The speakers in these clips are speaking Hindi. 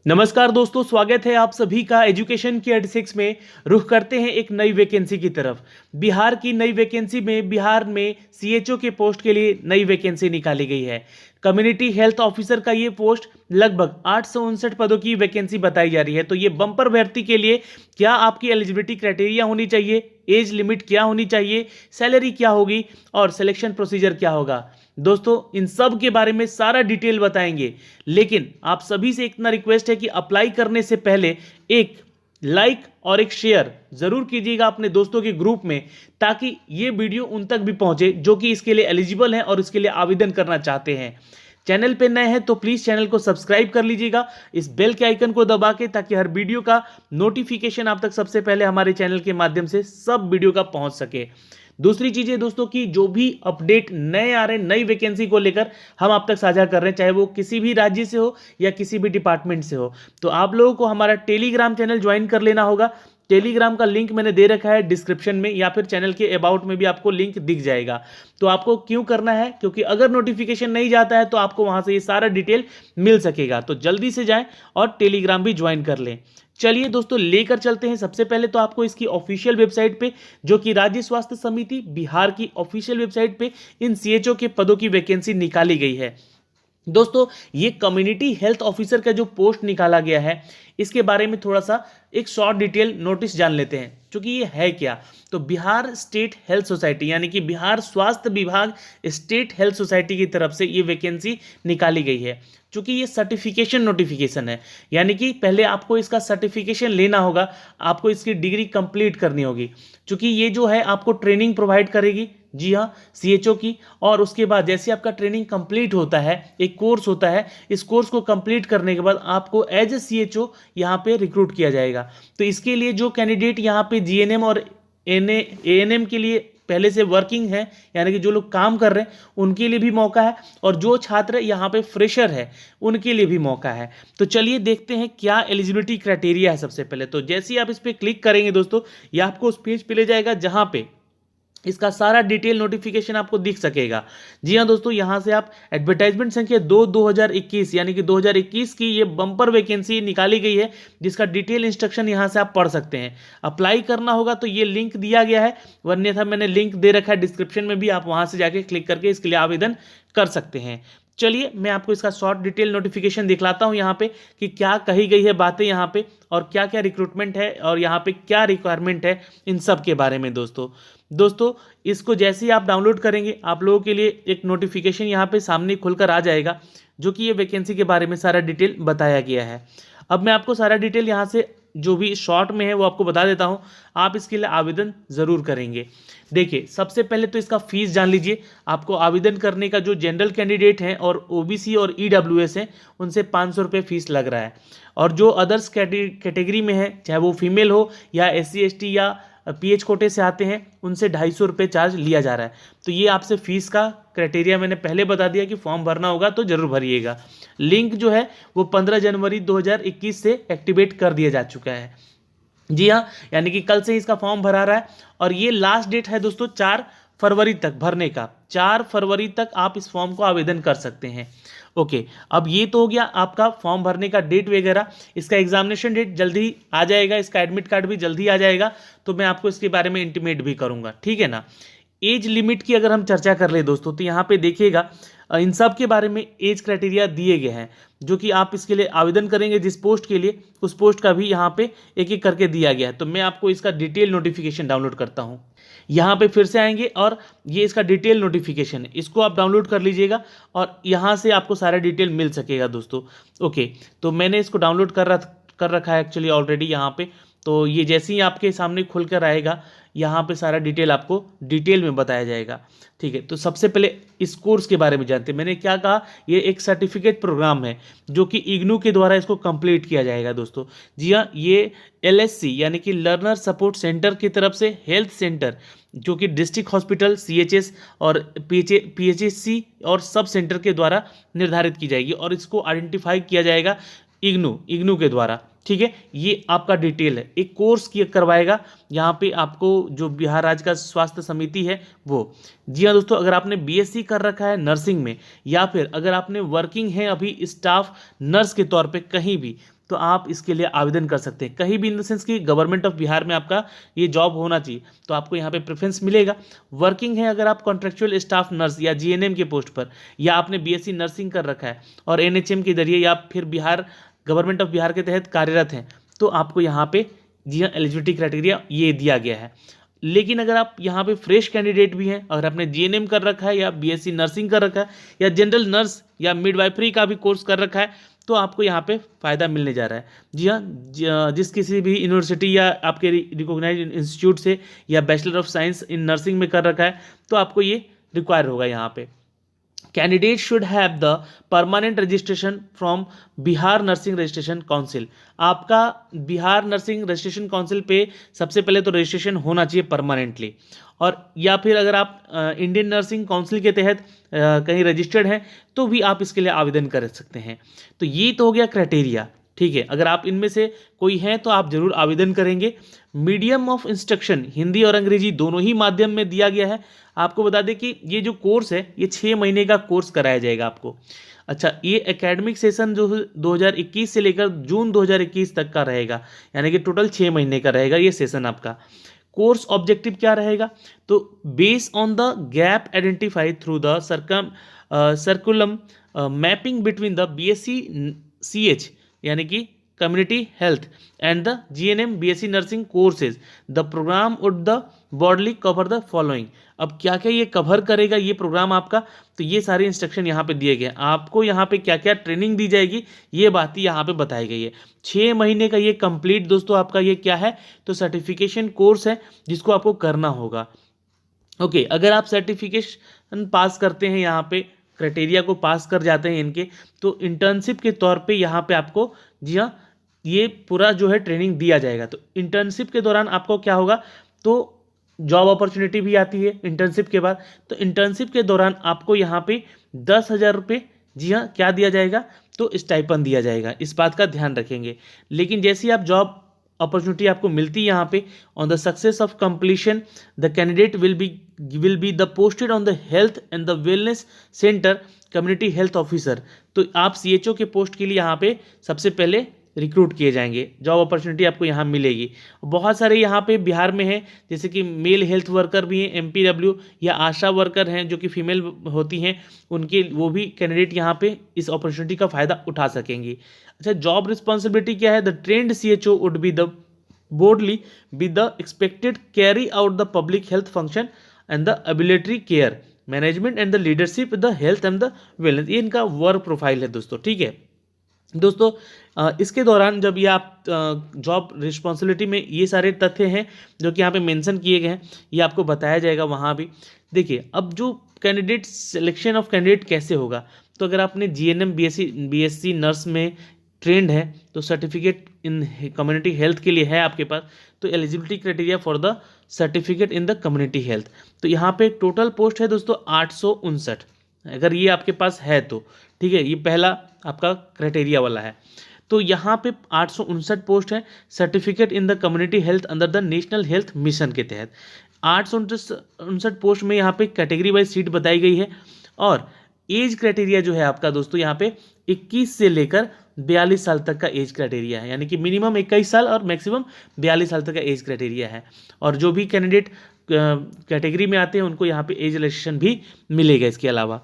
नमस्कार दोस्तों, स्वागत है आप सभी का एजुकेशन के 86 में। रुख करते हैं एक नई वैकेंसी की तरफ। बिहार की नई वैकेंसी में बिहार में सीएचओ के पोस्ट के लिए नई वैकेंसी निकाली गई है। कम्युनिटी हेल्थ ऑफिसर का ये पोस्ट लगभग 859 पदों की वैकेंसी बताई जा रही है। तो ये बम्पर भर्ती के लिए क्या आपकी एलिजिबिलिटी क्राइटेरिया होनी चाहिए, एज लिमिट क्या होनी चाहिए, सैलरी क्या होगी और सिलेक्शन प्रोसीजर क्या होगा, दोस्तों इन सब के बारे में सारा डिटेल बताएंगे। लेकिन आप सभी से इतना रिक्वेस्ट है कि अप्लाई करने से पहले एक लाइक और एक शेयर जरूर कीजिएगा अपने दोस्तों के ग्रुप में, ताकि ये वीडियो उन तक भी पहुंचे जो कि इसके लिए एलिजिबल हैं और इसके लिए आवेदन करना चाहते हैं। चैनल पे नए हैं तो प्लीज चैनल को सब्सक्राइब कर लीजिएगा, इस बेल के आइकन को दबा के, ताकि हर वीडियो का नोटिफिकेशन आप तक सबसे पहले हमारे चैनल के माध्यम से सब वीडियो का पहुंच सके। दूसरी चीज है दोस्तों कि जो भी अपडेट नए आ रहे हैं नई वैकेंसी को लेकर हम आप तक साझा कर रहे हैं, चाहे वो किसी भी राज्य से हो या किसी भी डिपार्टमेंट से हो, तो आप लोगों को हमारा टेलीग्राम चैनल ज्वाइन कर लेना होगा। टेलीग्राम का लिंक मैंने दे रखा है डिस्क्रिप्शन में, या फिर चैनल के अबाउट में भी आपको लिंक दिख जाएगा। तो आपको क्यों करना है, क्योंकि अगर नोटिफिकेशन नहीं जाता है तो आपको वहां से ये सारा डिटेल मिल सकेगा। तो जल्दी से जाएं और टेलीग्राम भी ज्वाइन कर लें। चलिए दोस्तों, लेकर चलते हैं। सबसे पहले तो आपको इसकी ऑफिशियल वेबसाइट पे, जो कि राज्य स्वास्थ्य समिति बिहार की ऑफिशियल वेबसाइट पे इन सीएचओ के पदों की वैकेंसी निकाली गई है। दोस्तों ये कम्युनिटी हेल्थ ऑफिसर का जो पोस्ट निकाला गया है, इसके बारे में थोड़ा सा एक शॉर्ट डिटेल नोटिस जान लेते हैं। क्योंकि ये है क्या, तो बिहार स्टेट हेल्थ सोसाइटी यानी कि बिहार स्वास्थ्य विभाग स्टेट हेल्थ सोसाइटी की तरफ से ये वैकेंसी निकाली गई है। चूंकि ये सर्टिफिकेशन नोटिफिकेशन है, यानी कि पहले आपको इसका सर्टिफिकेशन लेना होगा, आपको इसकी डिग्री कंप्लीट करनी होगी। चूंकि ये जो है आपको ट्रेनिंग प्रोवाइड करेगी, जी हाँ, सीएचओ की। और उसके बाद जैसे आपका ट्रेनिंग कंप्लीट होता है, एक कोर्स होता है, इस कोर्स को कंप्लीट करने के बाद आपको एज ए सीएचओ यहाँ पे रिक्रूट किया जाएगा। तो इसके लिए जो कैंडिडेट यहाँ पे जीएनएम और एएनएम के लिए पहले से वर्किंग है, यानी कि जो लोग काम कर रहे हैं उनके लिए भी मौका है, और जो छात्र यहाँ पे फ्रेशर है उनके लिए भी मौका है। तो चलिए देखते हैं क्या एलिजिबिलिटी क्राइटेरिया है। सबसे पहले तो जैसे ही आप इस पर क्लिक करेंगे दोस्तों, ये आपको उस पेज पे ले जाएगा जहाँ पे इसका सारा डिटेल नोटिफिकेशन आपको दिख सकेगा। जी हाँ दोस्तों, यहाँ से आप एडवर्टाइजमेंट संख्या 2/2021 यानी कि 2021 की ये बम्पर वैकेंसी निकाली गई है, जिसका डिटेल इंस्ट्रक्शन यहाँ से आप पढ़ सकते हैं। अप्लाई करना होगा तो ये लिंक दिया गया है, वरना था मैंने लिंक दे रखा है डिस्क्रिप्शन में भी, आप वहाँ से जाके क्लिक करके इसके लिए आवेदन कर सकते हैं। चलिए मैं आपको इसका शॉर्ट डिटेल नोटिफिकेशन दिखलाता हूँ यहाँ पे कि क्या कही गई है बातें यहाँ पे, और क्या क्या रिक्रूटमेंट है और यहाँ पे क्या रिक्वायरमेंट है, इन सब के बारे में। दोस्तों इसको जैसे ही आप डाउनलोड करेंगे, आप लोगों के लिए एक नोटिफिकेशन यहाँ पे सामने खुलकर आ जाएगा, जो कि ये वैकेंसी के बारे में सारा डिटेल बताया गया है। अब मैं आपको सारा डिटेल यहाँ से जो भी शॉर्ट में है वो आपको बता देता हूँ, आप इसके लिए आवेदन ज़रूर करेंगे। देखिए सबसे पहले तो इसका फीस जान लीजिए। आपको आवेदन करने का जो जनरल कैंडिडेट हैं और ओबीसी और ईडब्ल्यूएस हैं, उनसे 500 रुपये फीस लग रहा है। और जो अदर्स कैटेगरी में है, चाहे वो फीमेल हो या SC ST या पीएच कोटे से आते हैं, उनसे 250 रुपये चार्ज लिया जा रहा है। तो ये आपसे फीस का क्राइटेरिया मैंने पहले बता दिया कि फॉर्म भरना होगा तो जरूर भरिएगा। लिंक जो है वो 15 जनवरी 2021 से एक्टिवेट कर दिया जा चुका है। जी हाँ, यानी कि कल से ही इसका फॉर्म भरा रहा है, और ये लास्ट डेट है दोस्तों 4 फरवरी तक भरने का। 4 फरवरी तक आप इस फॉर्म को आवेदन कर सकते हैं। ओके, अब ये तो हो गया आपका फॉर्म भरने का डेट वगैरह। इसका एग्जामिनेशन डेट जल्दी आ जाएगा, इसका एडमिट कार्ड भी जल्दी आ जाएगा, तो मैं आपको इसके बारे में इंटीमेट भी करूंगा, ठीक है ना। एज लिमिट की अगर हम चर्चा कर ले दोस्तों, तो यहाँ पे देखिएगा इन सब के बारे में एज क्राइटेरिया दिए गए हैं, जो कि आप इसके लिए आवेदन करेंगे जिस पोस्ट के लिए, उस पोस्ट का भी यहाँ पे एक एक करके दिया गया है। तो मैं आपको इसका डिटेल नोटिफिकेशन डाउनलोड करता हूँ। यहाँ पे फिर से आएंगे और ये इसका डिटेल नोटिफिकेशन है, इसको आप डाउनलोड कर लीजिएगा और यहाँ से आपको सारा डिटेल मिल सकेगा दोस्तों। ओके, तो मैंने इसको डाउनलोड कर रखा है एक्चुअली ऑलरेडी यहाँ पे। तो ये जैसे ही आपके सामने खुल कर आएगा, यहाँ पे सारा डिटेल आपको डिटेल में बताया जाएगा, ठीक है। तो सबसे पहले इस कोर्स के बारे में जानते हैं। मैंने क्या कहा, ये एक सर्टिफिकेट प्रोग्राम है जो कि इग्नू के द्वारा इसको कंप्लीट किया जाएगा दोस्तों। जी हाँ, ये LSC यानी कि लर्नर सपोर्ट सेंटर की तरफ से हेल्थ सेंटर, जो कि डिस्ट्रिक्ट हॉस्पिटल, CHS और PHC और सब सेंटर के द्वारा निर्धारित की जाएगी, और इसको आइडेंटिफाई किया जाएगा इग्नू के द्वारा, ठीक है। ये आपका डिटेल है, एक कोर्स की करवाएगा यहाँ पे आपको जो बिहार राज्य का स्वास्थ्य समिति है वो। जी हाँ दोस्तों, अगर आपने BSc कर रखा है नर्सिंग में, या फिर अगर आपने वर्किंग है अभी स्टाफ नर्स के तौर पे कहीं भी, तो आप इसके लिए आवेदन कर सकते हैं कहीं भी, इन द सेंस कि गवर्नमेंट ऑफ बिहार में आपका ये जॉब होना चाहिए, तो आपको यहाँ पे प्रेफरेंस मिलेगा। वर्किंग है अगर आप कॉन्ट्रेक्चुअल स्टाफ नर्स या जीएनएम के पोस्ट पर, या आपने बीएससी नर्सिंग कर रखा है और एनएचएम के जरिए या फिर बिहार गवर्नमेंट ऑफ बिहार के तहत कार्यरत हैं, तो आपको यहाँ पे जी हाँ एलिजिबिलिटी क्राइटेरिया ये दिया गया है। लेकिन अगर आप यहाँ पे फ्रेश कैंडिडेट भी हैं, अगर आपने जीएनएम कर रखा है या बीएससी नर्सिंग कर रखा है या जनरल नर्स या मिडवाइफरी का भी कोर्स कर रखा है, तो आपको यहाँ पे फ़ायदा मिलने जा रहा है। जी हाँ, जिस किसी भी यूनिवर्सिटी या आपके रिकॉग्नाइज इंस्टीट्यूट से या bachelor of science in nursing में कर रखा है, तो आपको ये रिक्वायर होगा यहाँ पे। Candidate should have the permanent registration from Bihar nursing registration council. आपका बिहार नर्सिंग रजिस्ट्रेशन काउंसिल पे सबसे पहले तो रजिस्ट्रेशन होना चाहिए परमानेंटली, और या फिर अगर आप इंडियन नर्सिंग काउंसिल के तहत कहीं रजिस्टर्ड हैं तो भी आप इसके लिए आवेदन कर सकते हैं। तो ये तो हो गया क्राइटेरिया, ठीक है। अगर आप इनमें से कोई हैं तो आप जरूर आवेदन करेंगे। मीडियम ऑफ इंस्ट्रक्शन हिंदी और अंग्रेजी दोनों ही माध्यम में दिया गया है। आपको बता दें कि ये जो कोर्स है ये 6 महीने का कोर्स कराया जाएगा आपको। अच्छा, ये एकेडमिक सेशन जो 2021 से लेकर जून 2021 तक का रहेगा, यानी कि टोटल 6 महीने का रहेगा ये सेशन आपका। कोर्स ऑब्जेक्टिव क्या रहेगा, तो base on the gap identified through the curriculum mapping between the BSc CH यानी कि community health and the GNM BSc nursing courses, the program would the broadly cover the following. अब क्या क्या ये कवर करेगा ये प्रोग्राम आपका, तो ये सारे इंस्ट्रक्शन यहाँ पे दिए गए। आपको यहाँ पे क्या क्या ट्रेनिंग दी जाएगी ये बात ही यहाँ पे बताई गई है। 6 महीने का ये कंप्लीट दोस्तों आपका ये क्या है, तो सर्टिफिकेशन कोर्स है जिसको आपको करना होगा। ओके, अगर आप सर्टिफिकेशन पास करते हैं, यहाँ पे क्राइटेरिया को पास कर जाते हैं इनके, तो इंटर्नशिप के तौर पे यहाँ पे आपको जी हाँ ये पूरा जो है ट्रेनिंग दिया जाएगा। तो इंटर्नशिप के दौरान आपको क्या होगा, तो जॉब अपॉर्चुनिटी भी आती है इंटर्नशिप के बाद। तो इंटर्नशिप के दौरान आपको यहाँ पे 10,000 रुपये जी हाँ क्या दिया जाएगा, तो स्टाइपन दिया जाएगा, इस बात का ध्यान रखेंगे। लेकिन जैसे ही आप जॉब अपॉर्चुनिटी आपको मिलती है यहाँ पे, on the success of completion the candidate will be the posted on the health and the wellness centre community health officer. तो आप सीएचओ के पोस्ट के लिए यहाँ पे सबसे पहले रिक्रूट किए जाएंगे, जॉब अपॉर्चुनिटी आपको यहाँ मिलेगी। बहुत सारे यहाँ पे बिहार में हैं, जैसे कि मेल हेल्थ वर्कर भी हैं, एमपीडब्ल्यू या आशा वर्कर हैं जो कि फीमेल होती हैं, उनके वो भी कैंडिडेट यहाँ पे इस अपॉर्चुनिटी का फ़ायदा उठा सकेंगी। अच्छा, जॉब रिस्पॉन्सिबिलिटी क्या है, the trained CHO would be the broadly be the expected carry out the public health function and the ambulatory care management and the leadership the health and the wellness. ये इनका वर्क प्रोफाइल है दोस्तों, ठीक है। दोस्तों इसके दौरान जब ये आप जॉब रिस्पॉन्सिबिलिटी में ये सारे तथ्य हैं जो कि यहाँ पे मेंशन किए गए हैं, ये आपको बताया जाएगा वहाँ भी। देखिए, अब जो कैंडिडेट सिलेक्शन ऑफ कैंडिडेट कैसे होगा, तो अगर आपने जीएनएम बीएससी नर्स में ट्रेंड है तो सर्टिफिकेट इन कम्युनिटी हेल्थ के लिए है आपके पास, तो eligibility criteria for the certificate in the community health. तो यहाँ पे टोटल पोस्ट है दोस्तों 859, अगर ये आपके पास है तो ठीक है, ये पहला आपका क्राइटेरिया वाला है। तो यहाँ पे 859 पोस्ट है certificate in the community health under the national health mission के तहत। 859 पोस्ट में यहाँ पे कैटेगरी वाइज सीट बताई गई है, और एज क्राइटेरिया जो है आपका दोस्तों यहाँ पे 21 से लेकर 42 साल तक का एज क्राइटेरिया है, यानी कि मिनिमम 21 साल और मैक्सिमम 42 साल तक का एज क्राइटेरिया है। और जो भी कैंडिडेट कैटेगरी में आते हैं उनको यहाँ पे एज रिलैक्सेशन भी मिलेगा। इसके अलावा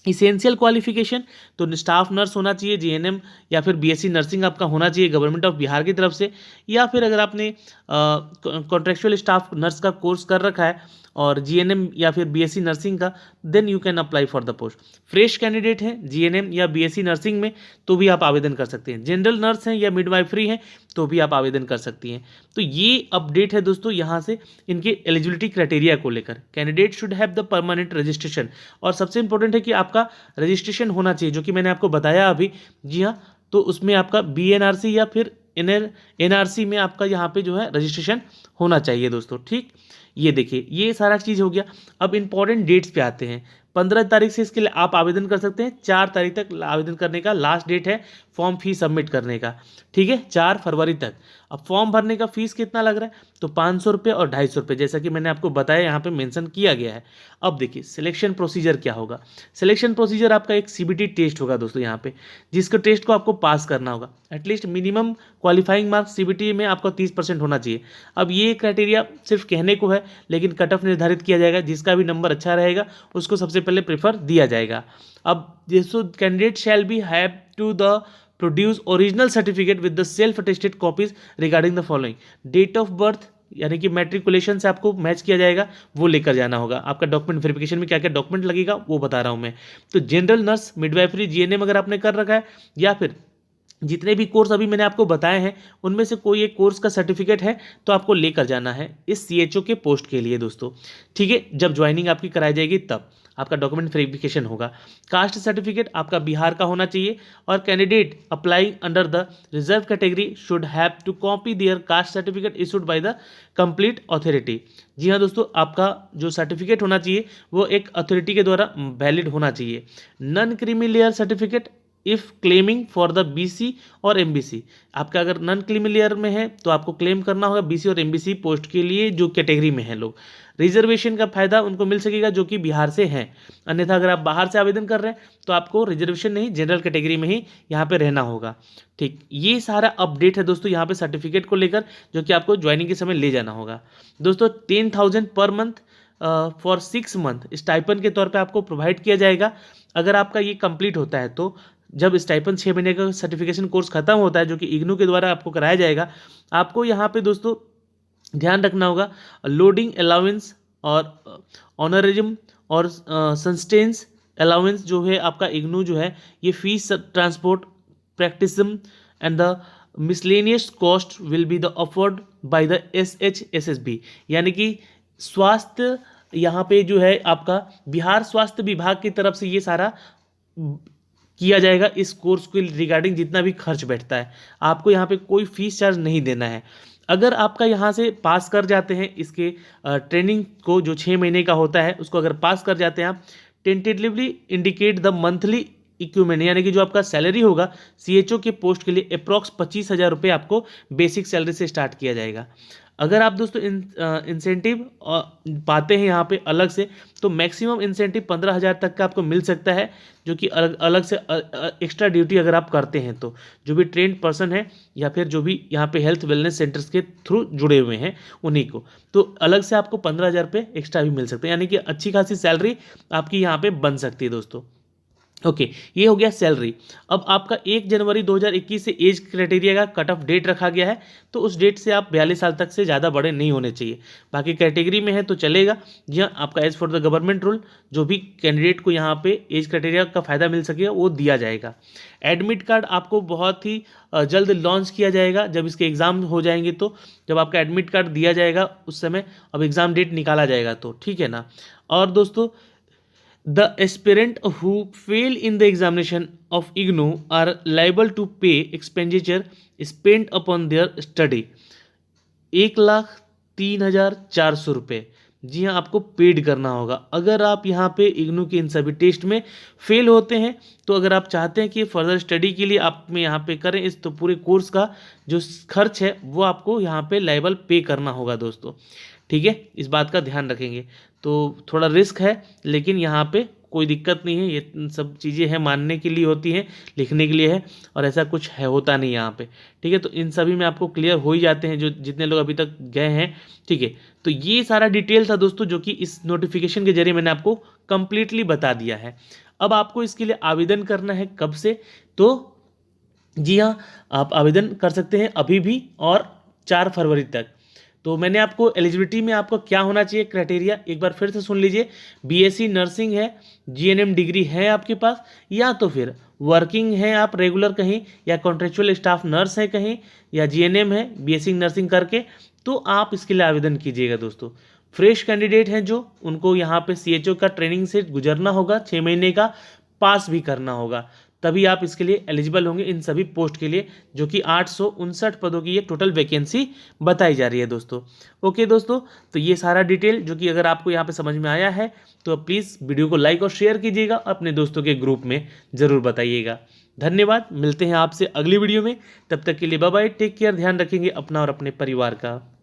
इसेंशियल क्वालिफिकेशन, तो स्टाफ नर्स होना चाहिए, जीएनएम या फिर बीएससी नर्सिंग आपका होना चाहिए गवर्नमेंट ऑफ बिहार की तरफ से, या फिर अगर आपने कॉन्ट्रेक्चुअल स्टाफ नर्स का कोर्स कर रखा है और जीएनएम या फिर बीएससी नर्सिंग का, then you can apply for the post. Fresh candidate हैं जीएनएम या बीएससी नर्सिंग में तो भी आप आवेदन कर सकते हैं। जनरल नर्स हैं या मिडवाइफरी हैं तो भी आप आवेदन कर सकती हैं। तो ये अपडेट है दोस्तों यहाँ से इनके एलिजिबिलिटी क्राइटेरिया को लेकर। Candidate should have the permanent registration, और सबसे इंपॉर्टेंट है कि आपका रजिस्ट्रेशन होना चाहिए, जो कि मैंने आपको बताया अभी। जी हाँ, तो उसमें आपका बीएनआरसी या फिर एनआरसी में आपका यहाँ पे जो है रजिस्ट्रेशन होना चाहिए दोस्तों, ठीक। ये देखिए, ये सारा चीज़ हो गया। अब इंपॉर्टेंट डेट्स पे आते हैं। 15 तारीख से इसके लिए आप आवेदन कर सकते हैं। 4 तारीख तक आवेदन करने का लास्ट डेट है फॉर्म फी सबमिट करने का, ठीक है, 4 फरवरी तक। अब फॉर्म भरने का फीस कितना लग रहा है, तो 500 रुपये और 250 रुपये, जैसा कि मैंने आपको बताया यहाँ पे मेंशन किया गया है। अब देखिए सिलेक्शन प्रोसीजर क्या होगा। सिलेक्शन प्रोसीजर आपका एक सीबीटी टेस्ट होगा दोस्तों यहाँ पे, जिसको टेस्ट को आपको पास करना होगा। At least minimum qualifying marks CBT में आपका 30% होना चाहिए। अब ये क्राइटेरिया सिर्फ कहने को है, लेकिन कट ऑफ निर्धारित किया जाएगा, जिसका भी नंबर अच्छा रहेगा उसको सबसे पहले प्रेफर दिया जाएगा। अब जैसो candidate shall be have to the produce original certificate with the self attested copies regarding the following. Date of birth यानी कि मैट्रिकुलेशन से आपको मैच किया जाएगा, वो लेकर जाना होगा। आपका डॉक्यूमेंट वेरिफिकेशन में क्या क्या डॉक्यूमेंट लगेगा वो बता रहा हूँ मैं। तो जनरल नर्स, मिडवाइफरी, जीएनएम अगर आपने कर रखा है, या फिर जितने भी कोर्स अभी मैंने आपको बताए हैं उनमें से कोई एक कोर्स का सर्टिफिकेट है तो आपको लेकर जाना है इस सीएचओ के पोस्ट के लिए दोस्तों। ठीक है, जब ज्वाइनिंग आपकी कराई जाएगी तब आपका डॉक्यूमेंट वेरिफिकेशन होगा। कास्ट सर्टिफिकेट आपका बिहार का होना चाहिए, और candidate applying under the reserve category should have to copy their caste certificate issued by the complete authority. जी हाँ दोस्तों, आपका जो सर्टिफिकेट होना चाहिए वो एक अथॉरिटी के द्वारा वैलिड होना चाहिए। Non creamy layer certificate if claiming for the BC और एमबीसी। आपका अगर नॉन क्रीमी लेयर में है तो आपको क्लेम करना होगा बीसी और एमबीसी पोस्ट के लिए जो कैटेगरी में हैं लोग। रिजर्वेशन का फायदा उनको मिल सकेगा जो कि बिहार से हैं, अन्यथा अगर आप बाहर से आवेदन कर रहे हैं तो आपको रिजर्वेशन नहीं, जनरल कैटेगरी में ही यहाँ पे रहना होगा। ठीक, ये सारा अपडेट है दोस्तों यहाँ पे सर्टिफिकेट को लेकर, जो कि आपको ज्वाइनिंग के समय ले जाना होगा। दोस्तों 10,000 per month for 6 month stipend के तौर पे आपको प्रोवाइड किया जाएगा। अगर आपका ये कंप्लीट होता है तो जब स्टाइपन 6 महीने का सर्टिफिकेशन कोर्स खत्म होता है, जो कि इग्नू के द्वारा आपको कराया जाएगा, आपको यहाँ पे दोस्तों ध्यान रखना होगा लोडिंग अलाउंस और ऑनरिज्म और सस्टेंस अलाउंस जो है आपका इग्नू जो है, ये fees, transport, practicum and the miscellaneous cost will be the afford by the SHSSB। यानी कि स्वास्थ्य यहाँ पे जो है आपका बिहार स्वास्थ्य विभाग की तरफ से ये सारा किया जाएगा। इस कोर्स के रिगार्डिंग जितना भी खर्च बैठता है आपको यहाँ पे कोई फीस चार्ज नहीं देना है। अगर आपका यहाँ से पास कर जाते हैं इसके ट्रेनिंग को, जो 6 महीने का होता है उसको अगर पास कर जाते हैं आप, tentatively indicate the monthly equipment, यानी कि जो आपका सैलरी होगा सीएचओ के पोस्ट के लिए अप्रॉक्स 25,000 रुपये आपको बेसिक सैलरी से स्टार्ट किया जाएगा। अगर आप दोस्तों इंसेंटिव पाते हैं यहाँ पे अलग से, तो मैक्सिमम इंसेंटिव 15,000 तक का आपको मिल सकता है, जो कि अलग से एक्स्ट्रा ड्यूटी अगर आप करते हैं तो, जो भी ट्रेंड पर्सन है या फिर जो भी यहाँ पे हेल्थ वेलनेस सेंटर्स के थ्रू जुड़े हुए हैं उन्हीं को, तो अलग से आपको 15,000 रुपये एक्स्ट्रा भी मिल सकते हैं, यानी कि अच्छी खासी सैलरी आपकी यहाँ पे बन सकती है दोस्तों। ओके, ये हो गया सैलरी। अब आपका 1 जनवरी 2021 से एज क्राइटेरिया का कट ऑफ डेट रखा गया है, तो उस डेट से आप 42 साल तक से ज़्यादा बड़े नहीं होने चाहिए। बाकी कैटेगरी में है तो चलेगा। जी हाँ, आपका age for the government rule जो भी कैंडिडेट को यहाँ पे एज क्राइटेरिया का फ़ायदा मिल सकेगा वो दिया जाएगा। एडमिट कार्ड आपको बहुत ही जल्द लॉन्च किया जाएगा, जब इसके एग्ज़ाम हो जाएंगे तो जब आपका एडमिट कार्ड दिया जाएगा उस समय अब एग्ज़ाम डेट निकाला जाएगा, तो ठीक है ना। और दोस्तों the aspirant who fail in the examination of IGNOU are liable to pay expenditure spent upon their study 1,03,400 रुपये। जी हाँ, आपको पेड करना होगा अगर आप यहाँ पे इग्नू के इन सभी टेस्ट में फेल होते हैं। तो अगर आप चाहते हैं कि फर्दर स्टडी के लिए आप में यहाँ पे करें इस, तो पूरे कोर्स का जो खर्च है वो आपको यहाँ पे लायबल पे करना होगा दोस्तों। ठीक है, इस बात का ध्यान रखेंगे। तो थोड़ा रिस्क है, लेकिन यहाँ पे कोई दिक्कत नहीं है, ये सब चीज़ें हैं मानने के लिए होती हैं, लिखने के लिए है, और ऐसा कुछ है होता नहीं यहाँ पे। ठीक है, तो इन सभी में आपको क्लियर हो ही जाते हैं जो जितने लोग अभी तक गए हैं। ठीक है, तो ये सारा डिटेल था दोस्तों जो कि इस नोटिफिकेशन के जरिए मैंने आपको कंप्लीटली बता दिया है। अब आपको इसके लिए आवेदन करना है कब से, तो जी हाँ, आप आवेदन कर सकते हैं अभी भी और 4 फरवरी तक। तो मैंने आपको एलिजिबिलिटी में आपको क्या होना चाहिए क्राइटेरिया एक बार फिर से सुन लीजिए। बीएससी नर्सिंग है, जीएनएम डिग्री है आपके पास, या तो फिर वर्किंग है आप रेगुलर कहीं, या कॉन्ट्रेक्चुअल स्टाफ नर्स है कहीं, या जीएनएम है बीएससी नर्सिंग करके, तो आप इसके लिए आवेदन कीजिएगा दोस्तों। फ्रेश कैंडिडेट हैं जो, उनको यहाँ पे सीएचओ का ट्रेनिंग से गुजरना होगा, 6 महीने का पास भी करना होगा, तभी आप इसके लिए एलिजिबल होंगे इन सभी पोस्ट के लिए, जो कि 859 पदों की ये टोटल वैकेंसी बताई जा रही है दोस्तों। ओके दोस्तों, तो ये सारा डिटेल जो कि अगर आपको यहाँ पे समझ में आया है तो प्लीज़ वीडियो को लाइक और शेयर कीजिएगा, अपने दोस्तों के ग्रुप में ज़रूर बताइएगा। धन्यवाद, मिलते हैं आपसे अगली वीडियो में, तब तक के लिए बाय बाय, टेक केयर, ध्यान रखेंगे अपना और अपने परिवार का।